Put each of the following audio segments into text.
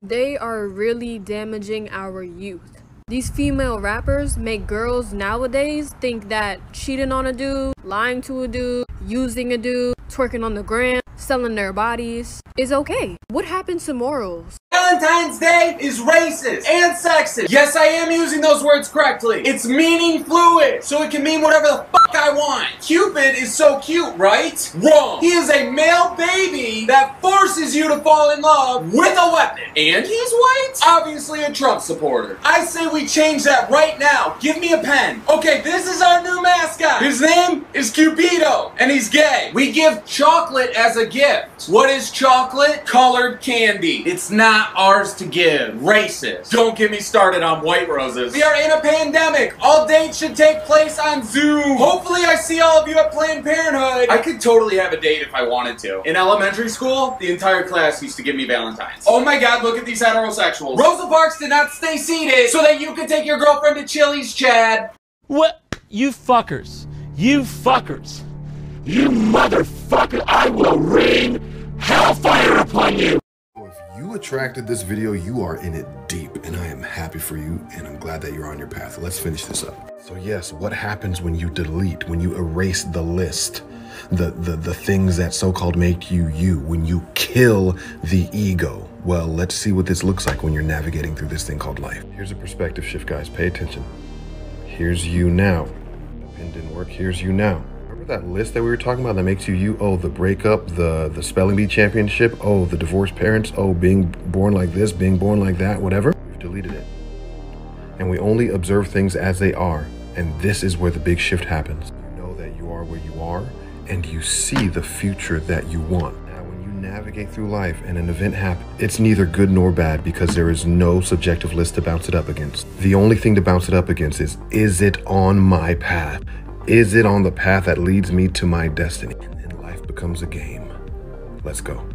They are really damaging our youth. These female rappers make girls nowadays think that cheating on a dude, lying to a dude, using a dude, twerking on the gram, selling their bodies is okay. What happened to morals? Valentine's Day is racist and sexist. Yes, I am using those words correctly. It's meaning fluid, so it can mean whatever the fuck I want. Cupid is so cute, right? Wrong. He is a male baby that forces you to fall in love with a weapon. And he's white? Obviously a Trump supporter. I say we change that right now. Give me a pen. Okay, this is our new mascot. His name is Cupido, and he's gay. We give chocolate as a gift. What is chocolate? Colored candy. It's not ours to give. Racist. Don't get me started on white roses. We are in a pandemic. All dates should take place on Zoom. Hopefully I see all of you at Planned Parenthood. I could totally have a date if I wanted to. In elementary school, the entire class used to give me Valentine's. Oh my god, look at these heterosexuals. Rosa Parks did not stay seated so that you could take your girlfriend to Chili's, Chad. What? You fuckers. You fuckers. You motherfucker, I will rain hellfire upon you. If you attracted this video, you are in it deep, and I am happy for you, and I'm glad that you're on your path. Let's finish this up. So yes, what happens when you delete, when you erase the list, the things that so-called make you you, when you kill the ego? Well, let's see what this looks like when you're navigating through this thing called life. Here's a perspective shift, guys. Pay attention. Here's you now. The pin didn't work. Here's you now. Remember that list that we were talking about that makes you you? Oh, the breakup, the spelling bee championship, oh, the divorced parents, oh, being born like this, being born like that, whatever. We've deleted it. And we only observe things as they are. And this is where the big shift happens. You know that you are where you are, and you see the future that you want. Now, when you navigate through life and an event happens, it's neither good nor bad because there is no subjective list to bounce it up against. The only thing to bounce it up against is it on my path? Is it on the path that leads me to my destiny? And then life becomes a game. Let's go.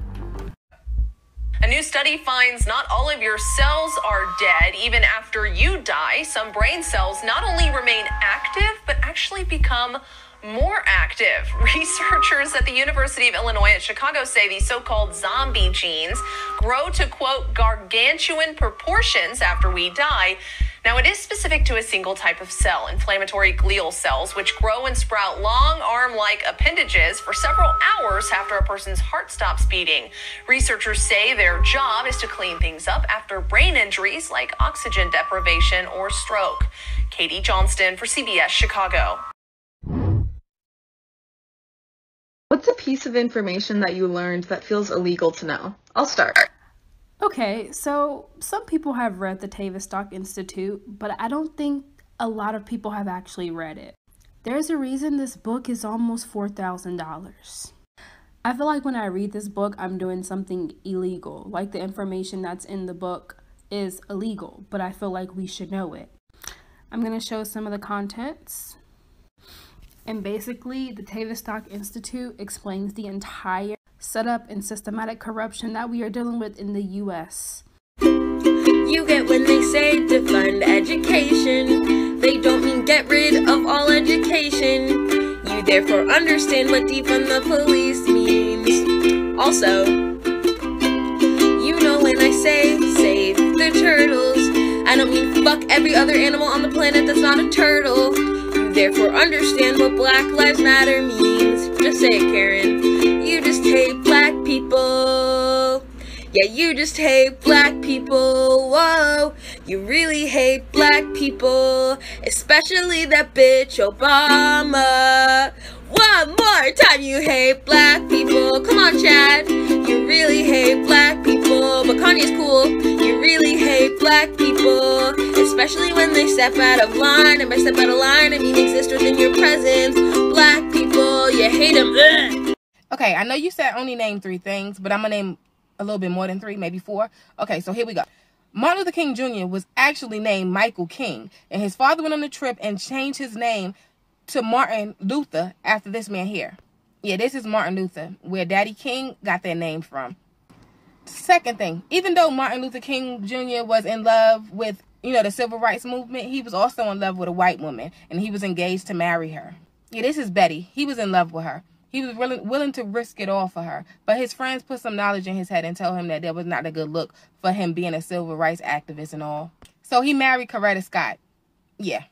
A new study finds not all of your cells are dead even after you die. Some brain cells not only remain active, but actually become more active. Researchers at the University of Illinois at Chicago say these so-called zombie genes grow to, quote, gargantuan proportions after we die. Now, it is specific to a single type of cell, inflammatory glial cells, which grow and sprout long arm-like appendages for several hours after a person's heart stops beating. Researchers say their job is to clean things up after brain injuries like oxygen deprivation or stroke. Katie Johnston for CBS Chicago. What's a piece of information that you learned that feels illegal to know? I'll start. Okay, so some people have read the Tavistock Institute, but I don't think a lot of people have actually read it. There's a reason this book is almost $4,000. I feel like when I read this book, I'm doing something illegal. Like the information that's in the book is illegal, but I feel like we should know it. I'm going to show some of the contents. And basically, the Tavistock Institute explains the entire setup and systematic corruption that we are dealing with in the U.S. You get when they say defund education, they don't mean get rid of all education. You therefore understand what defund the police means. Also, you know when I say save the turtles, I don't mean fuck every other animal on the planet that's not a turtle. You therefore understand what Black Lives Matter means. Just say it, Karen. You just hate black people. Yeah, you just hate black people. Whoa, you really hate black people, especially that bitch Obama. One more time, you hate black people. Come on, Chad. You really hate black people, but Kanye's cool. You really hate black people, especially when they step out of line. And by step out of line, I mean exist within your presence. Black people, you hate them. Ugh. Okay, I know you said only name 3 things, but I'm going to name a little bit more than 3, maybe 4. Okay, so here we go. Martin Luther King Jr. was actually named Michael King, and his father went on a trip and changed his name to Martin Luther after this man here. Yeah, this is Martin Luther, where Daddy King got their name from. Second thing, even though Martin Luther King Jr. was in love with, the civil rights movement, he was also in love with a white woman, and he was engaged to marry her. Yeah, this is Betty. He was in love with her. He was willing to risk it all for her. But his friends put some knowledge in his head and told him that that was not a good look for him being a civil rights activist and all. So he married Coretta Scott. Yeah.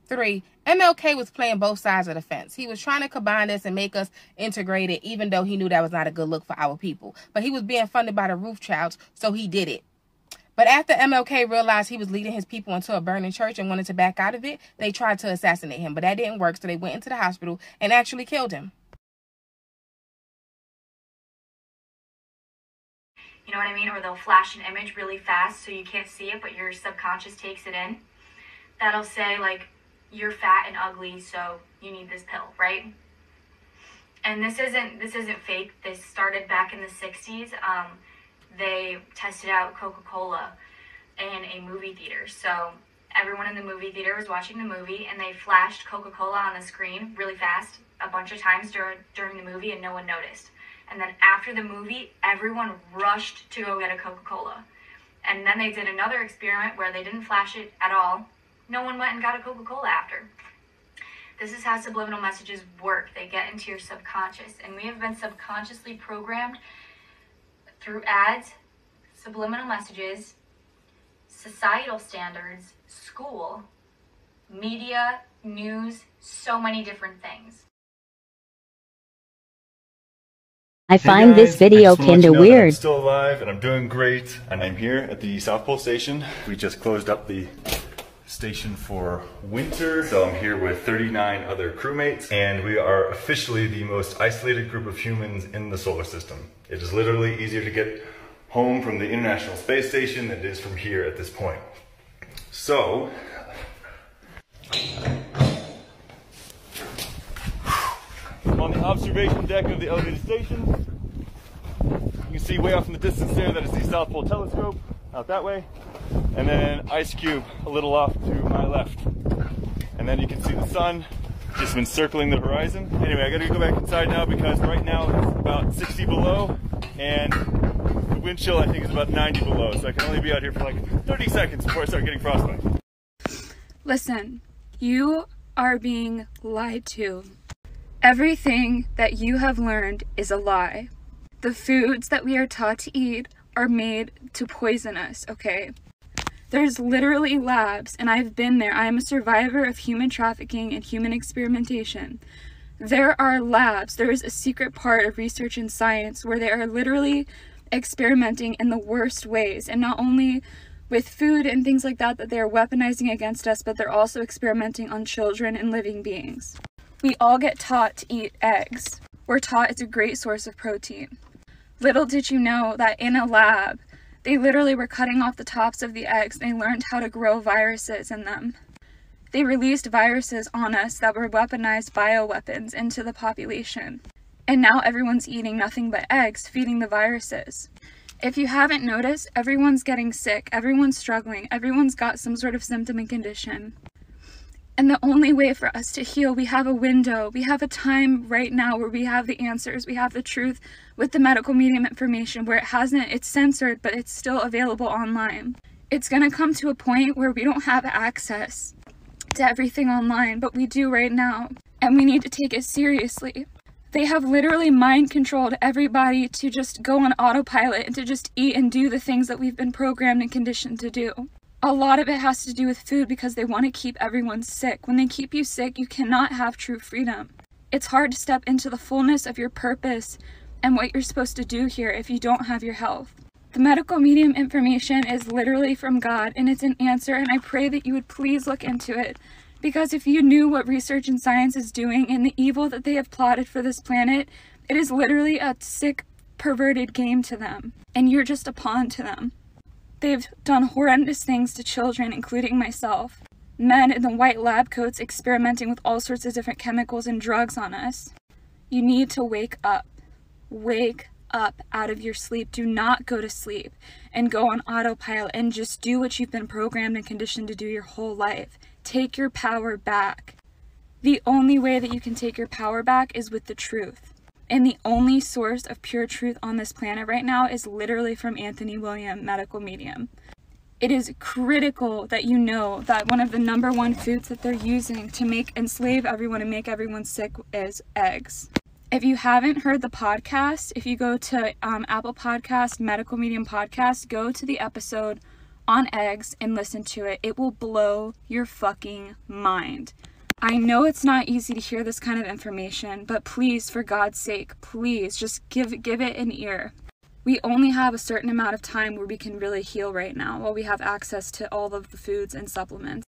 3. MLK was playing both sides of the fence. He was trying to combine us and make us integrated, even though he knew that was not a good look for our people. But he was being funded by the Rothschilds, so he did it. But after MLK realized he was leading his people into a burning church and wanted to back out of it, they tried to assassinate him. But that didn't work, so they went into the hospital and actually killed him. You know what I mean? Or they'll flash an image really fast so you can't see it, but your subconscious takes it in. That'll say, like, you're fat and ugly, so you need this pill, right? And this isn't fake. This started back in the 60s. They tested out Coca-Cola in a movie theater. So everyone in the movie theater was watching the movie, and they flashed Coca-Cola on the screen really fast a bunch of times during the movie, and no one noticed. And then after the movie, everyone rushed to go get a Coca-Cola. And then they did another experiment where they didn't flash it at all. No one went and got a Coca-Cola after. This is how subliminal messages work. They get into your subconscious. And we have been subconsciously programmed through ads, subliminal messages, societal standards, school, media, news, so many different things. I find this video kinda weird. I'm still alive and I'm doing great, and I'm here at the South Pole Station. We just closed up the station for winter, so I'm here with 39 other crewmates, and we are officially the most isolated group of humans in the solar system. It is literally easier to get home from the International Space Station than it is from here at this point. So, I'm on the observation deck of the elevated station. You can see way off in the distance there, that is the South Pole Telescope, out that way. And then Ice Cube a little off to my left. And then you can see the sun just been circling the horizon. Anyway, I gotta go back inside now because right now it's about 60 below and the wind chill I think is about 90 below. So I can only be out here for like 30 seconds before I start getting frostbite. Listen, you are being lied to. Everything that you have learned is a lie. The foods that we are taught to eat are made to poison us, okay? There's literally labs, and I've been there. I am a survivor of human trafficking and human experimentation. There are labs. There is a secret part of research and science where they are literally experimenting in the worst ways, and not only with food and things like that that they're weaponizing against us, but they're also experimenting on children and living beings. We all get taught to eat eggs. We're taught it's a great source of protein. Little did you know that in a lab, they literally were cutting off the tops of the eggs and they learned how to grow viruses in them. They released viruses on us that were weaponized bioweapons into the population. And now everyone's eating nothing but eggs, feeding the viruses. If you haven't noticed, everyone's getting sick, everyone's struggling, everyone's got some sort of symptom and condition. And the only way for us to heal, we have a window, we have a time right now where we have the answers, we have the truth with the medical medium information where it's censored, but it's still available online. It's gonna come to a point where we don't have access to everything online, but we do right now, and we need to take it seriously. They have literally mind controlled everybody to just go on autopilot and to just eat and do the things that we've been programmed and conditioned to do. A lot of it has to do with food because they want to keep everyone sick. When they keep you sick, you cannot have true freedom. It's hard to step into the fullness of your purpose and what you're supposed to do here if you don't have your health. The medical medium information is literally from God, and it's an answer, and I pray that you would please look into it. Because if you knew what research and science is doing and the evil that they have plotted for this planet, it is literally a sick, perverted game to them, and you're just a pawn to them. They've done horrendous things to children, including myself. Men in the white lab coats experimenting with all sorts of different chemicals and drugs on us. You need to wake up. Wake up out of your sleep. Do not go to sleep and go on autopilot and just do what you've been programmed and conditioned to do your whole life. Take your power back. The only way that you can take your power back is with the truth. And the only source of pure truth on this planet right now is literally from Anthony William, medical medium. It is critical that you know that one of the #1 foods that they're using to enslave everyone and make everyone sick is eggs. If you haven't heard the podcast, if you go to Apple Podcast, Medical Medium Podcast, go to the episode on eggs and listen to it. It will blow your fucking mind. I know it's not easy to hear this kind of information, but please, for God's sake, please just give it an ear. We only have a certain amount of time where we can really heal right now while we have access to all of the foods and supplements.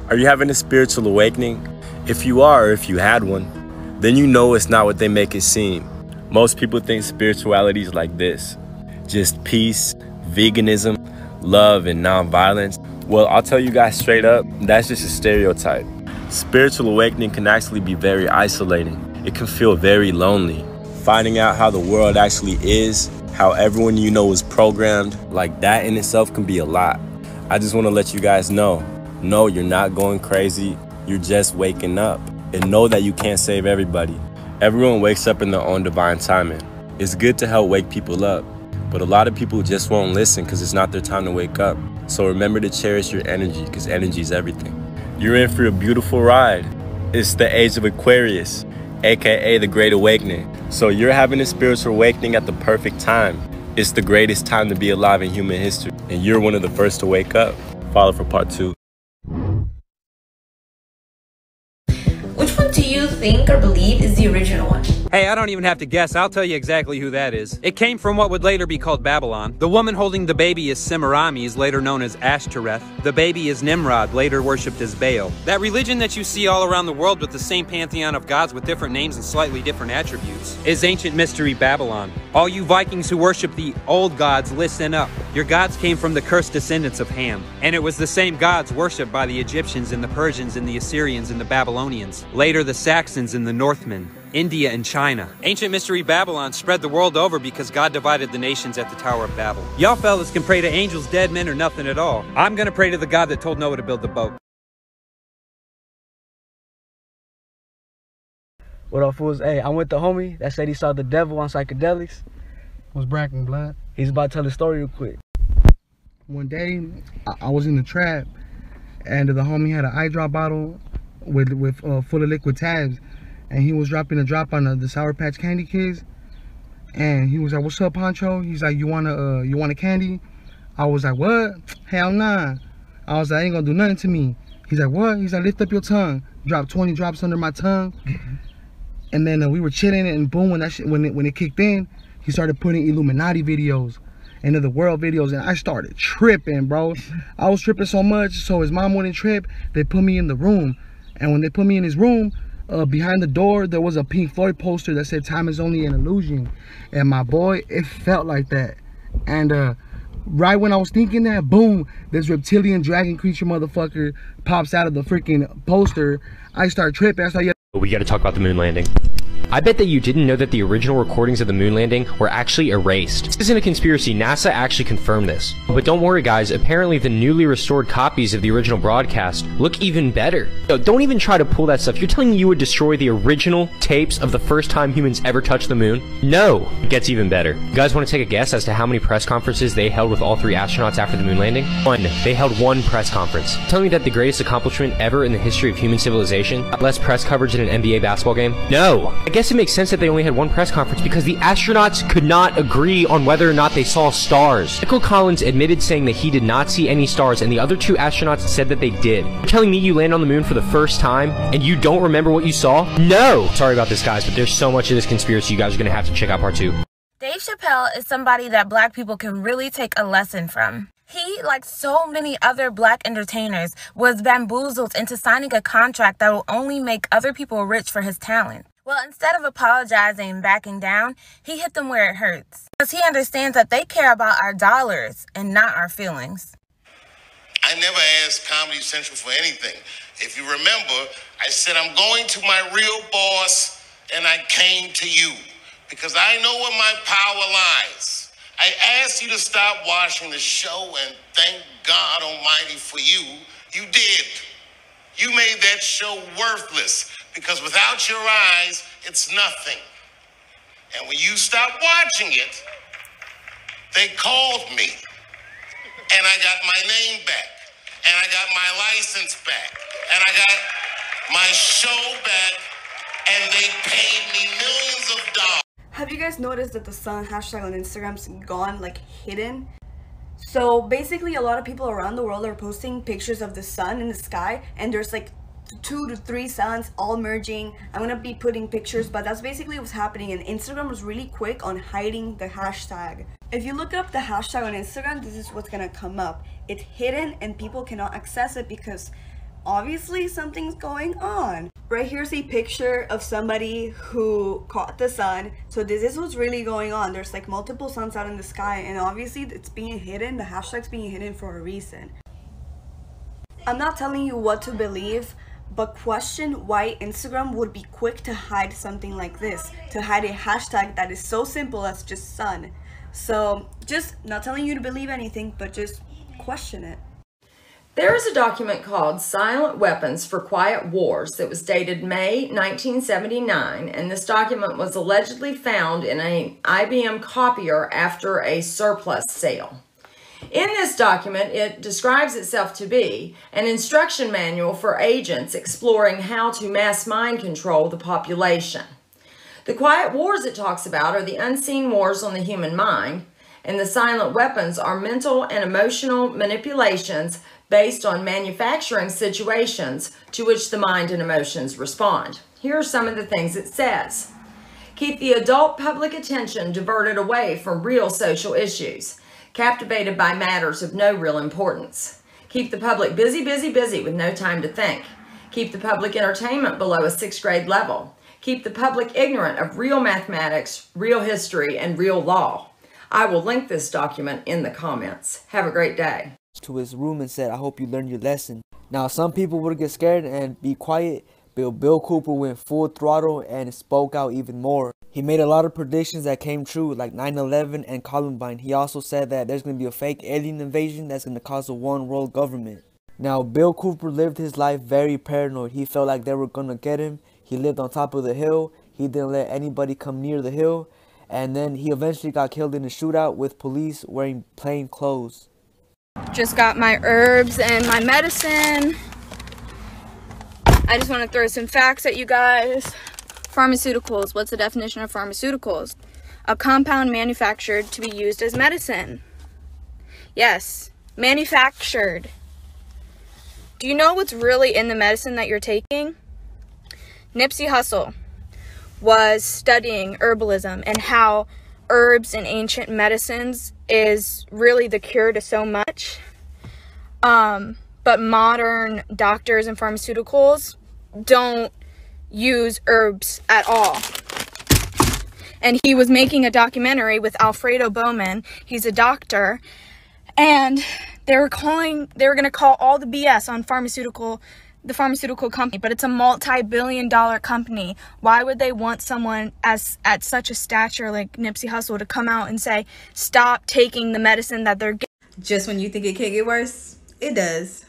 Are you having a spiritual awakening? If you are, or if you had one, then you know it's not what they make it seem. Most people think spirituality is like this. Just peace, veganism, love, and nonviolence. Well, I'll tell you guys straight up, that's just a stereotype. Spiritual awakening can actually be very isolating. It can feel very lonely. Finding out how the world actually is, how everyone you know is programmed, like that in itself can be a lot. I just want to let you guys know, no, you're not going crazy. You're just waking up. And know that you can't save everybody. Everyone wakes up in their own divine timing. It's good to help wake people up, but a lot of people just won't listen because it's not their time to wake up. So remember to cherish your energy, because energy is everything. You're in for a beautiful ride. It's the age of Aquarius, aka the Great Awakening. So you're having a spiritual awakening at the perfect time. It's the greatest time to be alive in human history, and you're one of the first to wake up. Follow for part 2. Which one do you think or believe is the original one? Hey, I don't even have to guess. I'll tell you exactly who that is. It came from what would later be called Babylon. The woman holding the baby is Semiramis, later known as Ashtoreth. The baby is Nimrod, later worshipped as Baal. That religion that you see all around the world with the same pantheon of gods with different names and slightly different attributes is ancient mystery Babylon. All you Vikings who worship the old gods, listen up. Your gods came from the cursed descendants of Ham. And it was the same gods worshipped by the Egyptians and the Persians and the Assyrians and the Babylonians. Later the Saxons and the Northmen. India and China. Ancient mystery Babylon spread the world over because God divided the nations at the Tower of Babel. Y'all fellas can pray to angels, dead men, or nothing at all. I'm gonna pray to the God that told Noah to build the boat. What up, fools? Hey, I'm with the homie that said he saw the devil on psychedelics. What's bracking, blood? He's about to tell the story real quick. One day, I was in the trap, and the homie had an eye drop bottle with full of liquid tabs. And he was dropping a drop on the Sour Patch Candy Kids, and he was like, "What's up, Poncho?" He's like, "You want a candy?" I was like, "What? Hell nah." I was like, "Ain't gonna do nothing to me." He's like, "What?" He's like, "Lift up your tongue." Dropped 20 drops under my tongue, and then we were chilling, and boom, when that shit, when it kicked in, he started putting Illuminati videos and the world videos, and I started tripping, bro. I was tripping so much, so his mom wouldn't trip. They put me in the room, and when they put me in his room, behind the door there was a Pink Floyd poster that said "Time is only an illusion," and my boy, it felt like that. And right when I was thinking that, boom, this reptilian dragon creature motherfucker pops out of the freaking poster. I start tripping. I start yelling. We gotta talk about the moon landing. I bet that you didn't know that the original recordings of the moon landing were actually erased. This isn't a conspiracy, NASA actually confirmed this. But don't worry guys, apparently the newly restored copies of the original broadcast look even better. So don't even try to pull that stuff. You're telling me you would destroy the original tapes of the first time humans ever touched the moon? No! It gets even better. You guys want to take a guess as to how many press conferences they held with all 3 astronauts after the moon landing? One. They held 1 press conference. Telling me that the greatest accomplishment ever in the history of human civilization got less press coverage than an NBA basketball game? No! I guess it makes sense that they only had 1 press conference because the astronauts could not agree on whether or not they saw stars. Michael Collins admitted saying that he did not see any stars, and the other 2 astronauts said that they did. You're telling me you land on the moon for the first time and you don't remember what you saw? No! Sorry about this guys, but there's so much of this conspiracy you guys are gonna have to check out part 2. Dave Chappelle is somebody that black people can really take a lesson from. He, like so many other black entertainers, was bamboozled into signing a contract that will only make other people rich for his talent. Well, instead of apologizing and backing down, he hit them where it hurts. Because he understands that they care about our dollars and not our feelings. I never asked Comedy Central for anything. If you remember, I said, I'm going to my real boss, and I came to you. Because I know where my power lies. I asked you to stop watching the show, and thank God Almighty for you, you did. You made that show worthless. Because without your eyes, it's nothing. And when you stopped watching it, they called me. And I got my name back. And I got my license back. And I got my show back, and they paid me millions of dollars. Have you guys noticed that the sun hashtag on Instagram's gone, like, hidden? So basically a lot of people around the world are posting pictures of the sun in the sky, and there's like 2 to 3 suns all merging. I'm gonna be putting pictures, but that's basically what's happening, and Instagram was really quick on hiding the hashtag. If you look up the hashtag on Instagram, this is what's gonna come up. It's hidden and people cannot access it because obviously something's going on. Right here's a picture of somebody who caught the sun. So this is what's really going on. There's like multiple suns out in the sky, and obviously it's being hidden. The hashtag's being hidden for a reason. I'm not telling you what to believe, but question why Instagram would be quick to hide something like this, to hide a hashtag that is so simple as just sun. So just not telling you to believe anything, but just question it. There is a document called Silent Weapons for Quiet Wars that was dated May 1979, and this document was allegedly found in an IBM copier after a surplus sale. In this document, it describes itself to be an instruction manual for agents exploring how to mass mind control the population. The quiet wars it talks about are the unseen wars on the human mind, and the silent weapons are mental and emotional manipulations based on manufacturing situations to which the mind and emotions respond. Here are some of the things it says. Keep the adult public attention diverted away from real social issues, captivated by matters of no real importance. Keep the public busy, busy, busy with no time to think. Keep the public entertainment below a 6th grade level. Keep the public ignorant of real mathematics, real history, and real law. I will link this document in the comments. Have a great day. To his room and said, I hope you learned your lesson. Now, some people would get scared and be quiet, but Bill Cooper went full throttle and spoke out even more. He made a lot of predictions that came true, like 9/11 and Columbine. He also said that there's going to be a fake alien invasion that's going to cause a one world government. Now, Bill Cooper lived his life very paranoid. He felt like they were going to get him. He lived on top of the hill. He didn't let anybody come near the hill. And then he eventually got killed in a shootout with police wearing plain clothes. Just got my herbs and my medicine. I just want to throw some facts at you guys. Pharmaceuticals. What's the definition of pharmaceuticals? A compound manufactured to be used as medicine. Yes, manufactured. Do you know what's really in the medicine that you're taking? Nipsey Hussle was studying herbalism and how herbs and ancient medicines is really the cure to so much. But modern doctors and pharmaceuticals don't use herbs at all. And he was making a documentary with Alfredo Bowman. He's a doctor. And they were going to call all the BS on the pharmaceutical company, but it's a multi-billion-dollar company. Why would they want someone at such a stature like Nipsey Hussle to come out and say, stop taking the medicine that they're getting? Just when you think it can't get worse, it does.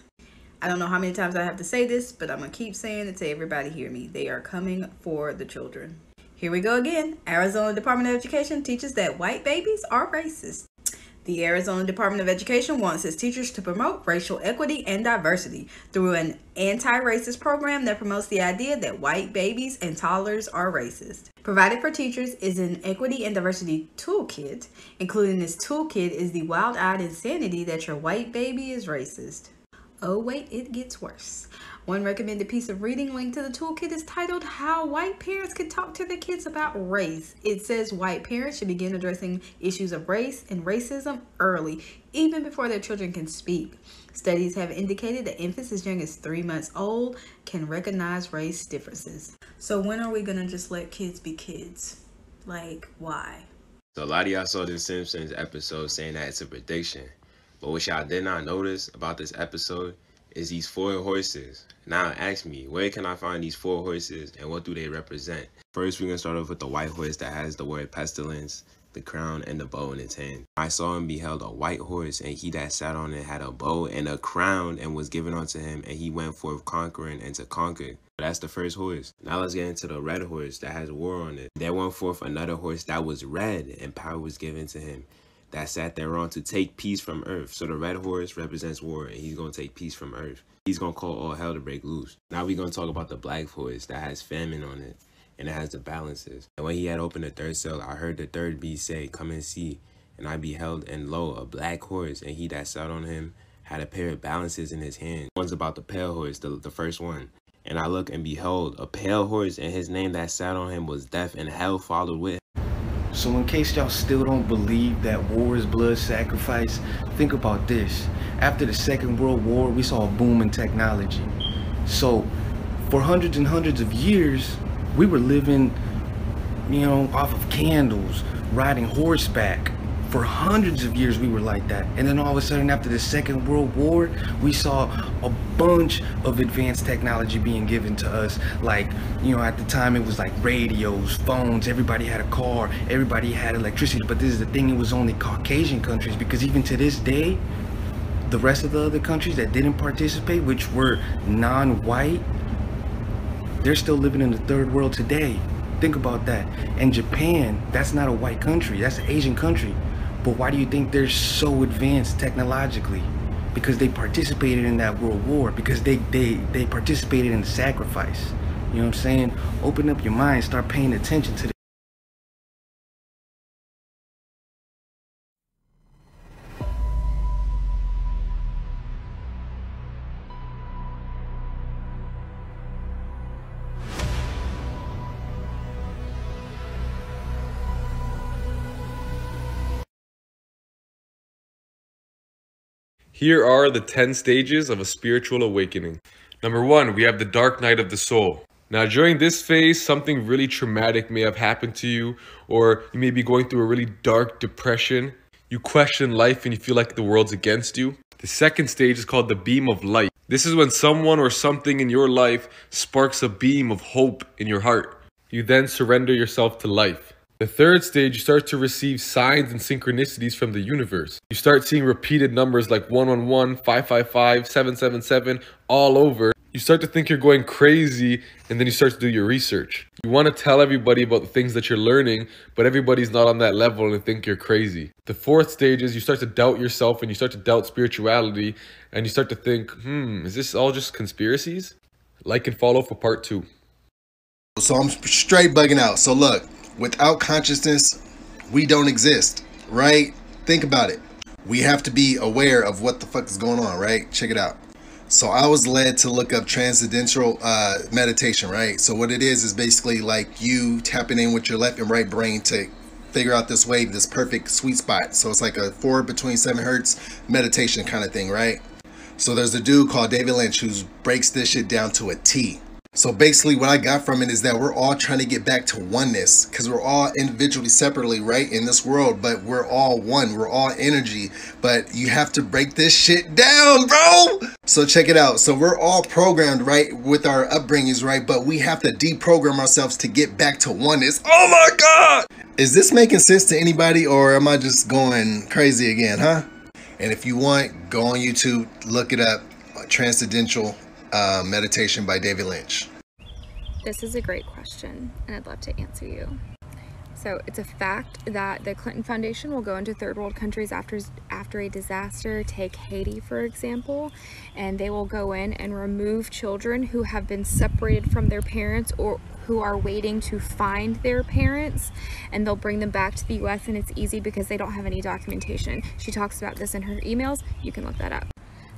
I don't know how many times I have to say this, but I'm going to keep saying it to everybody hear me. They are coming for the children. Here we go again. Arizona Department of Education teaches that white babies are racist. The Arizona Department of Education wants its teachers to promote racial equity and diversity through an anti-racist program that promotes the idea that white babies and toddlers are racist. Provided for teachers is an equity and diversity toolkit. Included in this toolkit is the wild-eyed insanity that your white baby is racist. Oh wait, it gets worse. One recommended piece of reading linked to the toolkit is titled How White Parents Can Talk to Their Kids About Race. It says white parents should begin addressing issues of race and racism early, even before their children can speak. Studies have indicated that infants as young as 3 months old can recognize race differences. So when are we gonna just let kids be kids? Like, why? So a lot of y'all saw this Simpsons episode saying that it's a prediction. But what y'all did not notice about this episode is these 4 horses. Now ask me, where can I find these 4 horses and what do they represent? First, we're going to start off with the white horse that has the word pestilence, the crown, and the bow in its hand. I saw and beheld a white horse, and he that sat on it had a bow and a crown, and was given unto him, and he went forth conquering and to conquer. That's the first horse. Now let's get into the red horse that has war on it. There went forth another horse that was red, and power was given to him. that sat there on to take peace from earth. So the red horse represents war, and he's going to take peace from earth. He's going to call all hell to break loose. Now we're going to talk about the black horse that has famine on it, and it has the balances. And when he had opened the third seal, I heard the third beast say, "Come and see." And I beheld, and lo, a black horse, and he that sat on him had a pair of balances in his hand. One's about the pale horse, the first one. And I looked and behold, a pale horse, and his name that sat on him was Death, and hell followed with. So in case y'all still don't believe that war is blood sacrifice, think about this. After the Second World War, we saw a boom in technology. So for hundreds and hundreds of years, we were living, off of candles, riding horseback. For hundreds of years we were like that, and then all of a sudden after the Second World War we saw a bunch of advanced technology being given to us. Like, at the time it was like radios, phones, everybody had a car, everybody had electricity. But this is the thing, it was only Caucasian countries, because even to this day the rest of the other countries that didn't participate, which were non-white, they're still living in the third world today. Think about that. And Japan, that's not a white country, that's an Asian country. But why do you think they're so advanced technologically? Because they participated in that world war, because they participated in the sacrifice. You know what I'm saying? Open up your mind, start paying attention to the Here are the 10 stages of a spiritual awakening. Number 1, we have the dark night of the soul. Now, during this phase, something really traumatic may have happened to you, or you may be going through a really dark depression. You question life and you feel like the world's against you. The second stage is called the beam of light. This is when someone or something in your life sparks a beam of hope in your heart. You then surrender yourself to life. The third stage, you start to receive signs and synchronicities from the universe. You start seeing repeated numbers like 111, 555, 777 all over. You start to think you're going crazy, and then you start to do your research. You want to tell everybody about the things that you're learning, but everybody's not on that level and they think you're crazy. The fourth stage is you start to doubt yourself and you start to doubt spirituality, and you start to think, is this all just conspiracies? Like and follow for part 2. So I'm straight bugging out. So look. Without consciousness, we don't exist, right? Think about it. We have to be aware of what the fuck is going on, right? Check it out. So I was led to look up transcendental meditation, right? So what it is basically like you tapping in with your left and right brain to figure out this wave, this perfect sweet spot. So it's like a 4 between 7 hertz meditation kind of thing, right? So there's a dude called David Lynch who breaks this shit down to a T. So basically what I got from it is that we're all trying to get back to oneness, because we're all individually, separately, right, in this world, but we're all one, we're all energy. But you have to break this shit down, bro. So check it out. So we're all programmed, right, with our upbringings, right, but we have to deprogram ourselves to get back to oneness. Oh my God! Is this making sense to anybody, or am I just going crazy again, huh? And if you want, go on YouTube, look it up, Transcendental Meditation by David Lynch. This is a great question, and I'd love to answer you. So it's a fact that the Clinton Foundation will go into third world countries after a disaster. Take Haiti, for example, and they will go in and remove children who have been separated from their parents or who are waiting to find their parents, and they'll bring them back to the US, and it's easy because they don't have any documentation. She talks about this in her emails. You can look that up.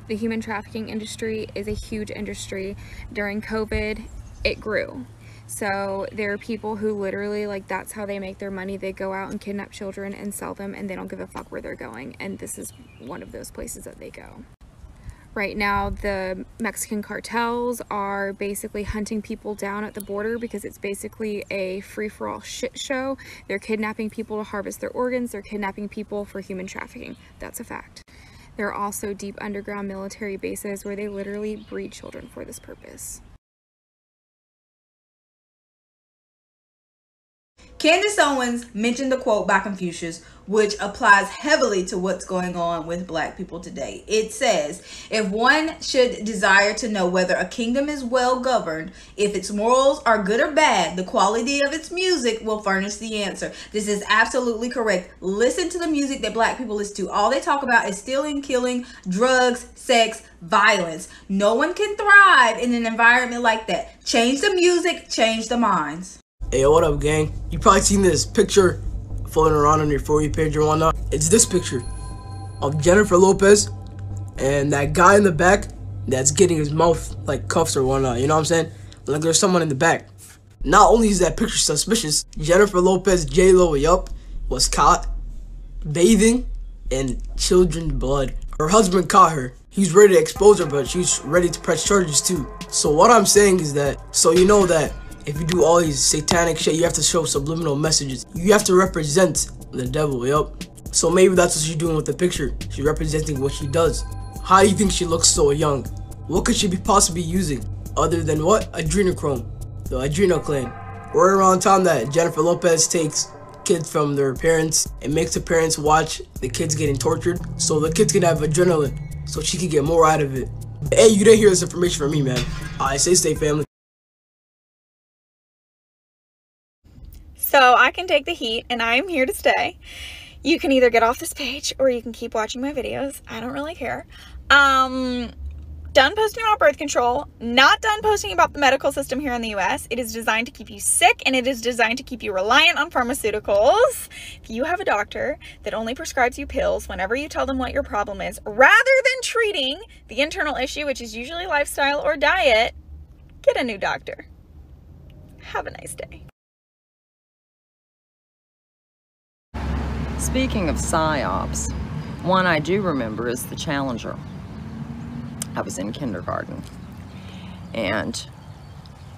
The human trafficking industry is a huge industry. During COVID, it grew. So there are people who literally, like, that's how they make their money. They go out and kidnap children and sell them, and they don't give a fuck where they're going. And this is one of those places that they go. Right now, the Mexican cartels are basically hunting people down at the border because it's basically a free-for-all shit show. They're kidnapping people to harvest their organs. They're kidnapping people for human trafficking. That's a fact. There are also deep underground military bases where they literally breed children for this purpose. Candace Owens mentioned the quote by Confucius, which applies heavily to what's going on with black people today. It says, if one should desire to know whether a kingdom is well governed, if its morals are good or bad, the quality of its music will furnish the answer. This is absolutely correct. Listen to the music that black people listen to. All they talk about is stealing, killing, drugs, sex, violence. No one can thrive in an environment like that. Change the music, change the minds. Hey, what up, gang? You probably seen this picture floating around on your For You page or whatnot. It's this picture of Jennifer Lopez and that guy in the back that's getting his mouth like cuffs or whatnot. You know what I'm saying? Like there's someone in the back. Not only is that picture suspicious, Jennifer Lopez, J-Lo, was caught bathing in children's blood. Her husband caught her. He was ready to expose her, but she was ready to press charges too. So what I'm saying is that, so you know that if you do all these satanic shit, you have to show subliminal messages. You have to represent the devil, So maybe that's what she's doing with the picture. She's representing what she does. How do you think she looks so young? What could she be possibly using? Other than what? Adrenochrome. The adrenal gland. We're around time that Jennifer Lopez takes kids from their parents and makes the parents watch the kids getting tortured so the kids can have adrenaline so she can get more out of it. Hey, you didn't hear this information from me, man. Alright, stay family. So I can take the heat and I am here to stay. You can either get off this page or you can keep watching my videos. I don't really care. Done posting about birth control, not done posting about the medical system here in the US. It is designed to keep you sick and it is designed to keep you reliant on pharmaceuticals. If you have a doctor that only prescribes you pills whenever you tell them what your problem is, rather than treating the internal issue, which is usually lifestyle or diet, get a new doctor. Have a nice day. Speaking of PSYOPs, one I do remember is the Challenger. I was in kindergarten. And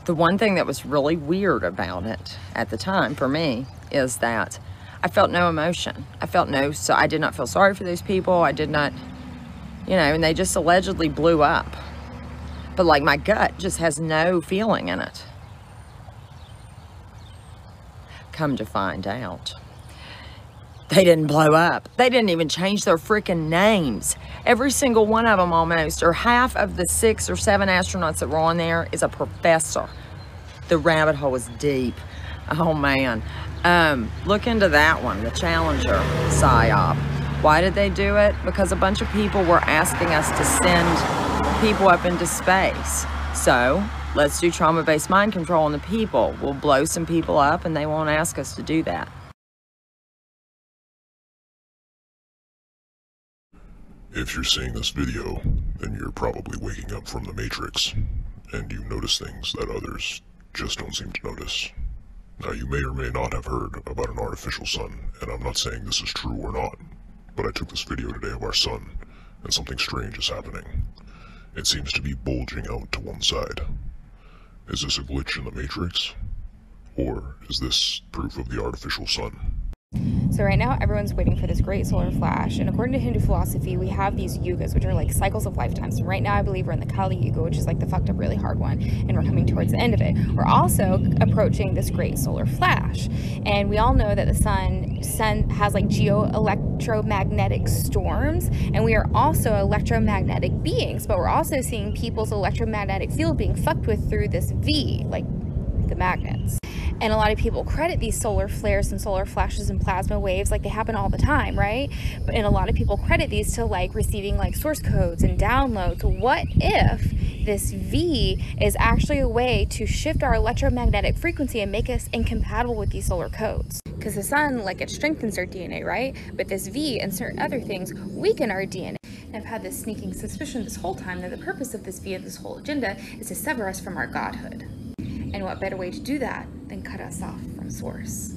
the one thing that was really weird about it at the time for me is that I felt no emotion. So I did not feel sorry for those people. I did not, and they just allegedly blew up. But like my gut just has no feeling in it. Come to find out, they didn't blow up. They didn't even change their freaking names. Every single one of them almost, or half of the 6 or 7 astronauts that were on there is a professor. The rabbit hole is deep. Oh man. Look into that one, the Challenger PSYOP. Why did they do it? Because a bunch of people were asking us to send people up into space. So let's do trauma-based mind control on the people. We'll blow some people up and they won't ask us to do that. If you're seeing this video, then you're probably waking up from the Matrix, and you notice things that others just don't seem to notice. Now, you may or may not have heard about an artificial sun, and I'm not saying this is true or not, but I took this video today of our sun, and something strange is happening. It seems to be bulging out to one side. Is this a glitch in the Matrix? Or is this proof of the artificial sun? So right now everyone's waiting for this great solar flash, and according to Hindu philosophy we have these yugas, which are like cycles of lifetimes. And right now I believe we're in the Kali Yuga, which is like the fucked up really hard one, and we're coming towards the end of it. We're also approaching this great solar flash, and we all know that the sun has like geo-electromagnetic storms, and we are also electromagnetic beings, but we're also seeing people's electromagnetic field being fucked with through this V, like the magnets. And a lot of people credit these solar flares and solar flashes and plasma waves, like they happen all the time, right? And a lot of people credit these to like receiving like source codes and downloads. What if this V is actually a way to shift our electromagnetic frequency and make us incompatible with these solar codes? Because the sun, like, it strengthens our DNA, right? But this V and certain other things weaken our DNA. And I've had this sneaking suspicion this whole time that the purpose of this V and this whole agenda is to sever us from our godhood. And what better way to do that than cut us off from source?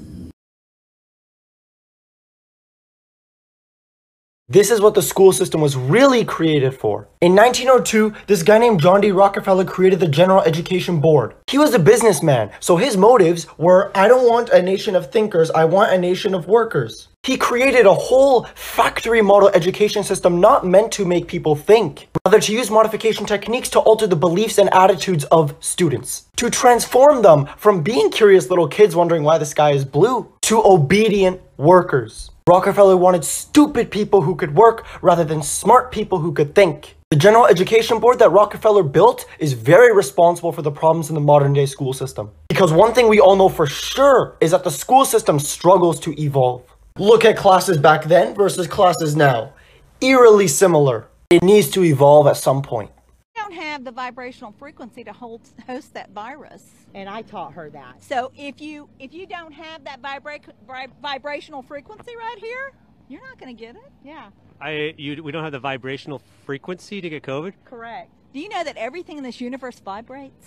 This is what the school system was really created for. In 1902, this guy named John D. Rockefeller created the General Education Board. He was a businessman, so his motives were, I don't want a nation of thinkers, I want a nation of workers. He created a whole factory model education system not meant to make people think, rather to use modification techniques to alter the beliefs and attitudes of students, to transform them from being curious little kids wondering why the sky is blue to obedient workers. Rockefeller wanted stupid people who could work rather than smart people who could think. The General Education Board that Rockefeller built is very responsible for the problems in the modern day school system. Because one thing we all know for sure is that the school system struggles to evolve. Look at classes back then versus classes now. Eerily similar. It needs to evolve at some point. We don't have the vibrational frequency to host that virus. And I taught her that. So if you don't have that vibrational frequency right here, you're not going to get it. Yeah. We don't have the vibrational frequency to get COVID? Correct. Do you know that everything in this universe vibrates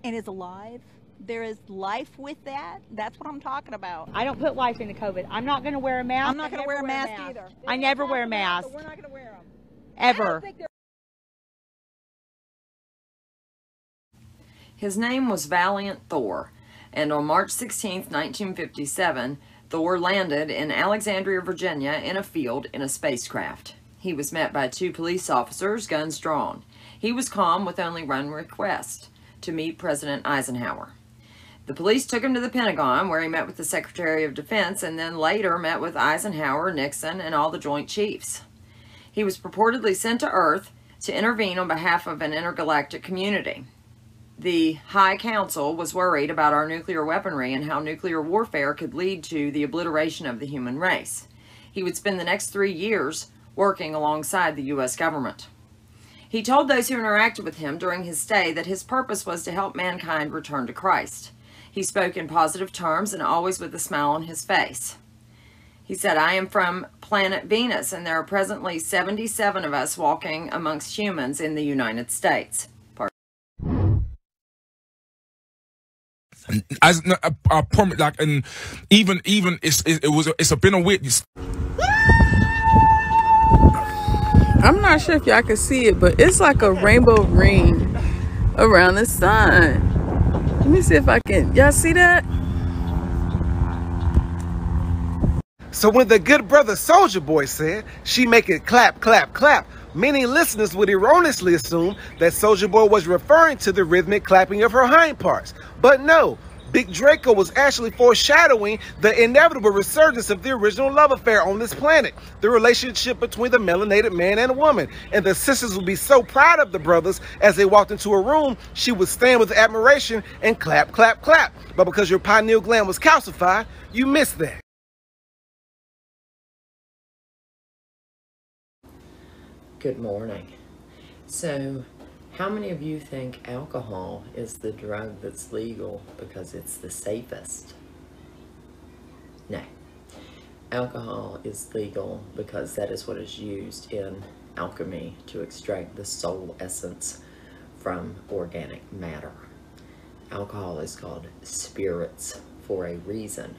and is alive? There is life with that. That's what I'm talking about. I don't put life into COVID. I'm not going to wear a mask. I'm not going to wear a mask either. I never wear a mask. We're not going to wear them. Ever. His name was Valiant Thor, and on March 16, 1957, Thor landed in Alexandria, Virginia in a field in a spacecraft. He was met by 2 police officers, guns drawn. He was calm with only one request, to meet President Eisenhower. The police took him to the Pentagon, where he met with the Secretary of Defense and then later met with Eisenhower, Nixon, and all the Joint Chiefs. He was purportedly sent to Earth to intervene on behalf of an intergalactic community. The High Council was worried about our nuclear weaponry and how nuclear warfare could lead to the obliteration of the human race. He would spend the next 3 years working alongside the U.S. government. He told those who interacted with him during his stay that his purpose was to help mankind return to Christ. He spoke in positive terms and always with a smile on his face. He said, I am from planet Venus, and there are presently 77 of us walking amongst humans in the United States. As I promise, like, and even it's been a witness. I'm not sure if y'all can see it, but it's like a rainbow ring around the sun. Let me see if I can. Y'all see that? So when the good brother Soulja Boy said she make it clap, clap, clap, many listeners would erroneously assume that Soulja Boy was referring to the rhythmic clapping of her hind parts. But no, Big Draco was actually foreshadowing the inevitable resurgence of the original love affair on this planet, the relationship between the melanated man and woman. And the sisters would be so proud of the brothers as they walked into a room, she would stand with admiration and clap, clap, clap. But because your pineal gland was calcified, you missed that. Good morning. So, how many of you think alcohol is the drug that's legal because it's the safest? No. Alcohol is legal because that is what is used in alchemy to extract the soul essence from organic matter. Alcohol is called spirits for a reason.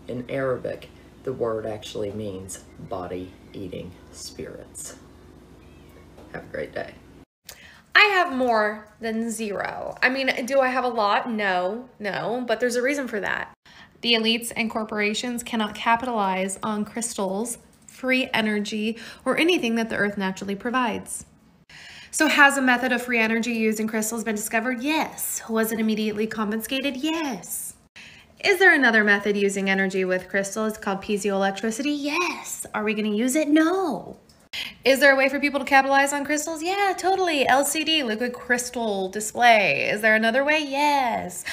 In Arabic, the word actually means body-eating spirits. Have a great day. I have more than 0. I mean, do I have a lot? No, but there's a reason for that. The elites and corporations cannot capitalize on crystals, free energy, or anything that the earth naturally provides. So has a method of free energy used in crystals been discovered? Yes. Was it immediately confiscated? Yes. Is there another method using energy with crystals called piezoelectricity? Yes. Are we going to use it? No. Is there a way for people to capitalize on crystals? Yeah, totally. LCD, liquid crystal display. Is there another way? Yes.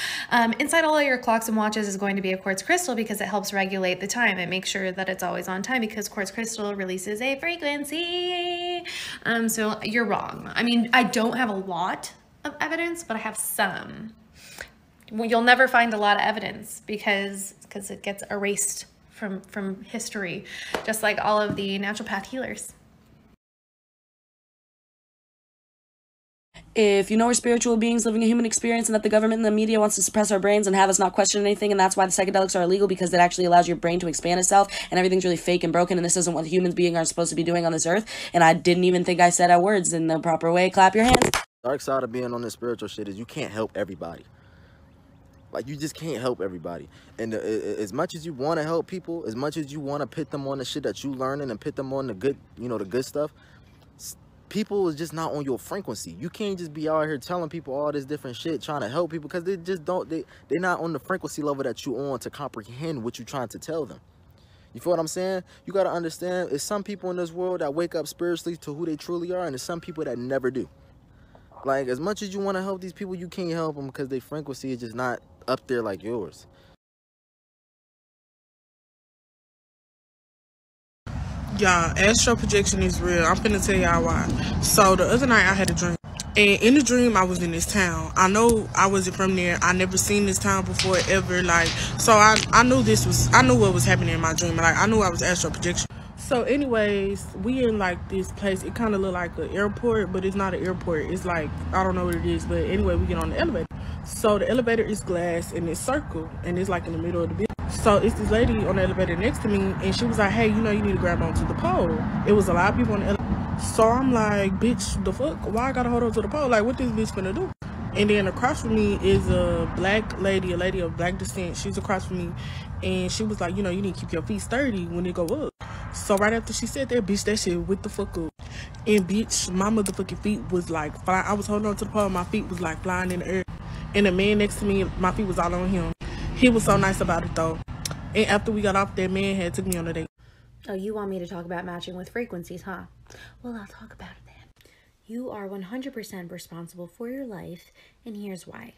Inside all of your clocks and watches is going to be a quartz crystal because it helps regulate the time and make sure that it's always on time because quartz crystal releases a frequency. So you're wrong. I mean, I don't have a lot of evidence, but I have some. Well, you'll never find a lot of evidence because it gets erased from history, just like all of the naturopath healers. If you know we're spiritual beings living a human experience and that the government and the media wants to suppress our brains and have us not question anything, and that's why the psychedelics are illegal, because it actually allows your brain to expand itself and everything's really fake and broken, and this isn't what humans being are supposed to be doing on this earth, and I didn't even think I said our words in the proper way. Clap your hands. Dark side of being on this spiritual shit is you can't help everybody. Like, you just can't help everybody. And as much as you want to help people, as much as you want to put them on the shit that you learning and put them on the good, you know, the good stuff, people is just not on your frequency. You can't just be out here telling people all this different shit, trying to help people, because they just don't, they're not on the frequency level that you on to comprehend what you're trying to tell them. You feel what I'm saying? You got to understand, there's some people in this world that wake up spiritually to who they truly are, and there's some people that never do. Like, as much as you want to help these people, you can't help them because their frequency is just not up there like yours. Y'all, astral projection is real. I'm finna tell y'all why. So the other night I had a dream, and in the dream I was in this town. I know I wasn't from there. I never seen this town before ever. Like, so I knew I knew what was happening in my dream. Like, I knew I was astral projection. So anyways, we in like this place. It kind of look like an airport, but it's not an airport. It's like, I don't know what it is, but anyway, we get on the elevator. So the elevator is glass and it's circle, and it's like in the middle of the building. So it's this lady on the elevator next to me, and she was like, hey, you know, you need to grab onto the pole. It was a lot of people on the elevator. So I'm like, bitch, the fuck? Why I gotta hold on to the pole? Like, what this bitch finna do? And then across from me is a black lady, a lady of black descent. She's across from me, and she was like, you know, you need to keep your feet sturdy when they go up. So right after she said that, bitch, that shit went the fuck up. And bitch, my motherfucking feet was like flying. I was holding on to the pole, my feet was like flying in the air. And the man next to me, my feet was all on him. He was so nice about it though. And after we got off, that man had took me on a date. Oh, you want me to talk about matching with frequencies, huh? Well, I'll talk about it then. You are 100% responsible for your life, and here's why.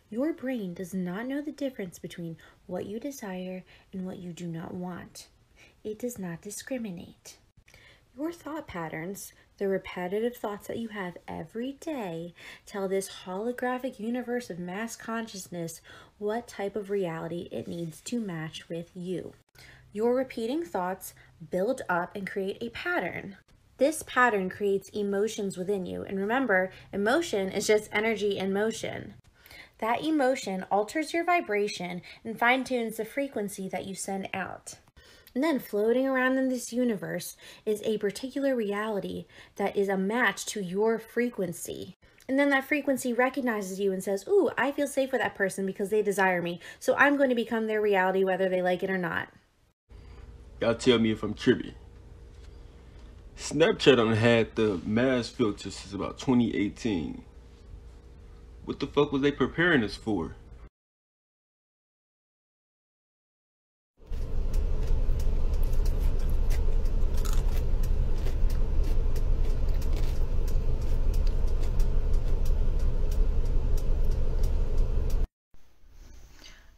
Your brain does not know the difference between what you desire and what you do not want. It does not discriminate. Your thought patterns, the repetitive thoughts that you have every day, tell this holographic universe of mass consciousness what type of reality it needs to match with you. Your repeating thoughts build up and create a pattern. This pattern creates emotions within you. And remember, emotion is just energy in motion. That emotion alters your vibration and fine-tunes the frequency that you send out. And then floating around in this universe is a particular reality that is a match to your frequency. And then that frequency recognizes you and says, ooh, I feel safe with that person because they desire me. So I'm going to become their reality whether they like it or not. Y'all tell me if I'm trippy. Snapchat done had the mask filter since about 2018. What the fuck was they preparing us for?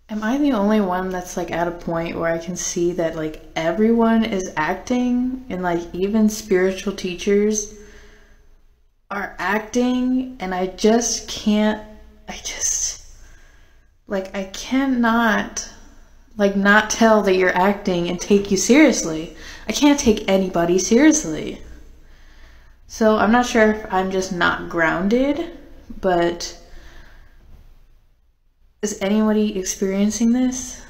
Am I the only one that's like at a point where I can see that like everyone is acting, and like even spiritual teachers are acting, and I just can't, I cannot like not tell that you're acting and take you seriously. I can't take anybody seriously. So I'm not sure if I'm just not grounded, but is anybody experiencing this?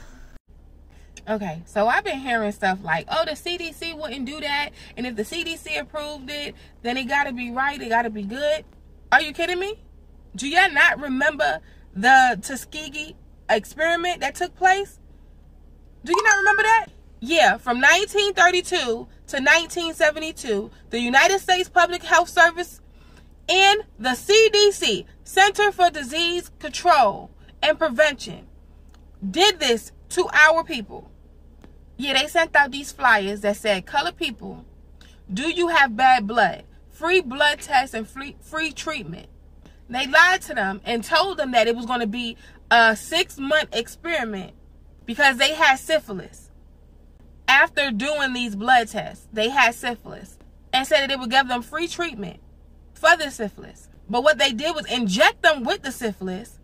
Okay, so I've been hearing stuff like, oh, the CDC wouldn't do that, and if the CDC approved it, then it gotta be right, it gotta be good. Are you kidding me? Do y'all not remember the Tuskegee experiment that took place? Do you not remember that? Yeah, from 1932 to 1972, the United States Public Health Service and the CDC, Center for Disease Control and Prevention, did this to our people. Yeah, they sent out these flyers that said, colored people, do you have bad blood? Free blood tests and free treatment. They lied to them and told them that it was going to be a 6-month experiment because they had syphilis. After doing these blood tests, they had syphilis and said that it would give them free treatment for the syphilis. But what they did was inject them with the syphilis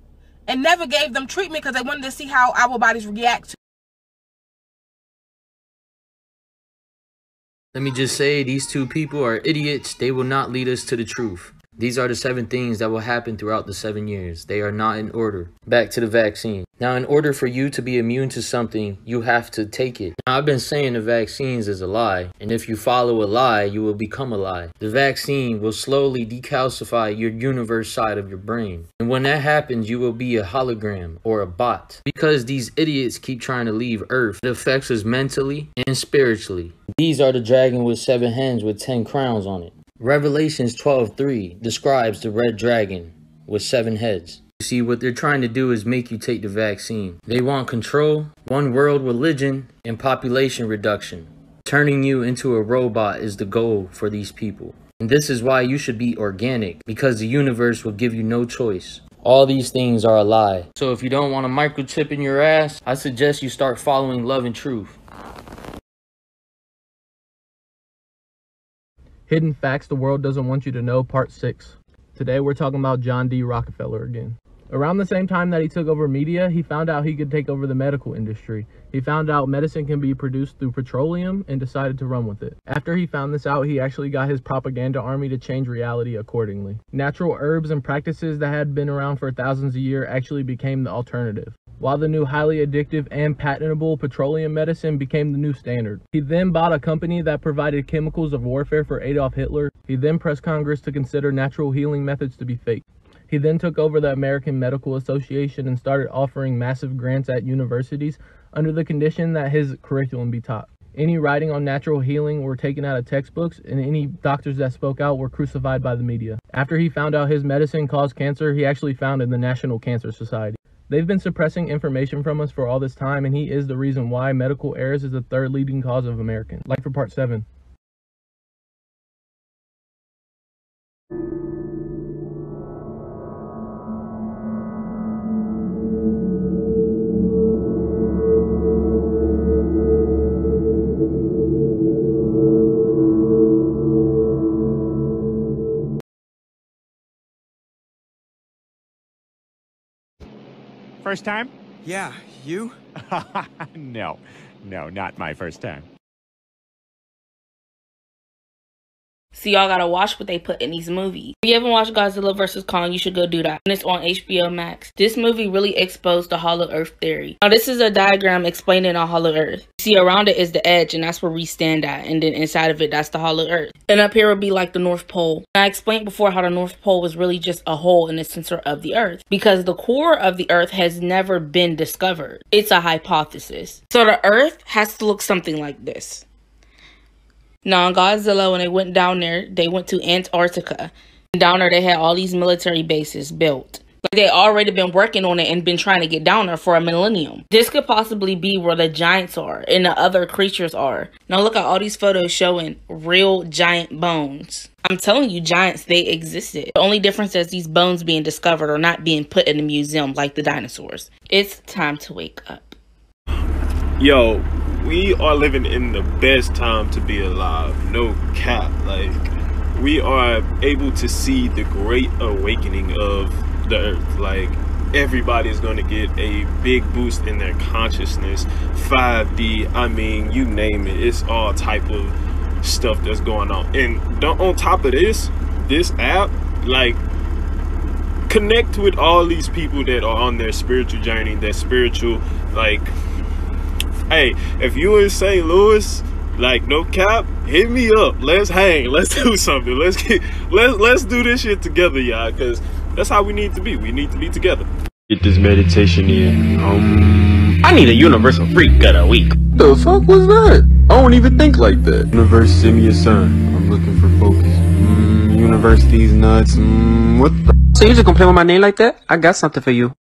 and never gave them treatment because they wanted to see how our bodies react to. Let me just say, these two people are idiots. They will not lead us to the truth. These are the 7 things that will happen throughout the 7 years. They are not in order. Back to the vaccine. Now, in order for you to be immune to something, you have to take it. Now, I've been saying the vaccines is a lie, and if you follow a lie, you will become a lie. The vaccine will slowly decalcify your universe side of your brain. And when that happens, you will be a hologram or a bot. Because these idiots keep trying to leave Earth, it affects us mentally and spiritually. These are the dragon with 7 heads with 10 crowns on it. Revelations 12:3 describes the red dragon with 7 heads. You see, what they're trying to do is make you take the vaccine. They want control, one world religion, and population reduction. Turning you into a robot is the goal for these people. And this is why you should be organic, because the universe will give you no choice. All these things are a lie. So if you don't want a microchip in your ass, I suggest you start following love and truth. Hidden Facts the World Doesn't Want You to Know, Part 6. Today we're talking about John D. Rockefeller again. Around the same time that he took over media, he found out he could take over the medical industry. He found out medicine can be produced through petroleum and decided to run with it. After he found this out, he actually got his propaganda army to change reality accordingly. Natural herbs and practices that had been around for thousands of years actually became the alternative, while the new highly addictive and patentable petroleum medicine became the new standard. He then bought a company that provided chemicals of warfare for Adolf Hitler. He then pressed Congress to consider natural healing methods to be fake. He then took over the American Medical Association and started offering massive grants at universities under the condition that his curriculum be taught. Any writing on natural healing were taken out of textbooks, and any doctors that spoke out were crucified by the media. After he found out his medicine caused cancer, he actually founded the National Cancer Society. They've been suppressing information from us for all this time, and he is the reason why medical errors is the 3rd leading cause of Americans. Like for Part 7. First time? Yeah, you? No, not my first time. So y'all gotta watch what they put in these movies. If you haven't watched Godzilla vs. Kong, you should go do that. And it's on HBO Max. This movie really exposed the Hollow Earth theory. Now this is a diagram explaining a Hollow Earth. See, around it is the edge, and that's where we stand at. And then inside of it, that's the Hollow Earth. And up here would be like the North Pole. And I explained before how the North Pole was really just a hole in the center of the Earth, because the core of the Earth has never been discovered. It's a hypothesis. So the Earth has to look something like this. Now, in Godzilla, when they went down there, they went to Antarctica. And down there, they had all these military bases built. Like, they already been working on it and been trying to get down there for a millennium. This could possibly be where the giants are and the other creatures are. Now, look at all these photos showing real giant bones. I'm telling you, giants, they existed. The only difference is these bones being discovered or not being put in a museum like the dinosaurs. It's time to wake up. Yo, we are living in the best time to be alive, no cap. Like, we are able to see the great awakening of the earth. Like, everybody is going to get a big boost in their consciousness. 5D, I mean, you name it, it's all type of stuff that's going on. And on top of this app, like, connect with all these people that are on their spiritual journey, that spiritual, like, hey, if you in St. Louis, like, no cap, hit me up. Let's hang. Let's do something. Let's do this shit together, y'all, because that's how we need to be. We need to be together. Get this meditation in. I need a universal freak of the week. The fuck was that? I don't even think like that. Universe, send me a sign. I'm looking for focus. Universe, these nuts. What the? So you just gonna play with my name like that? I got something for you.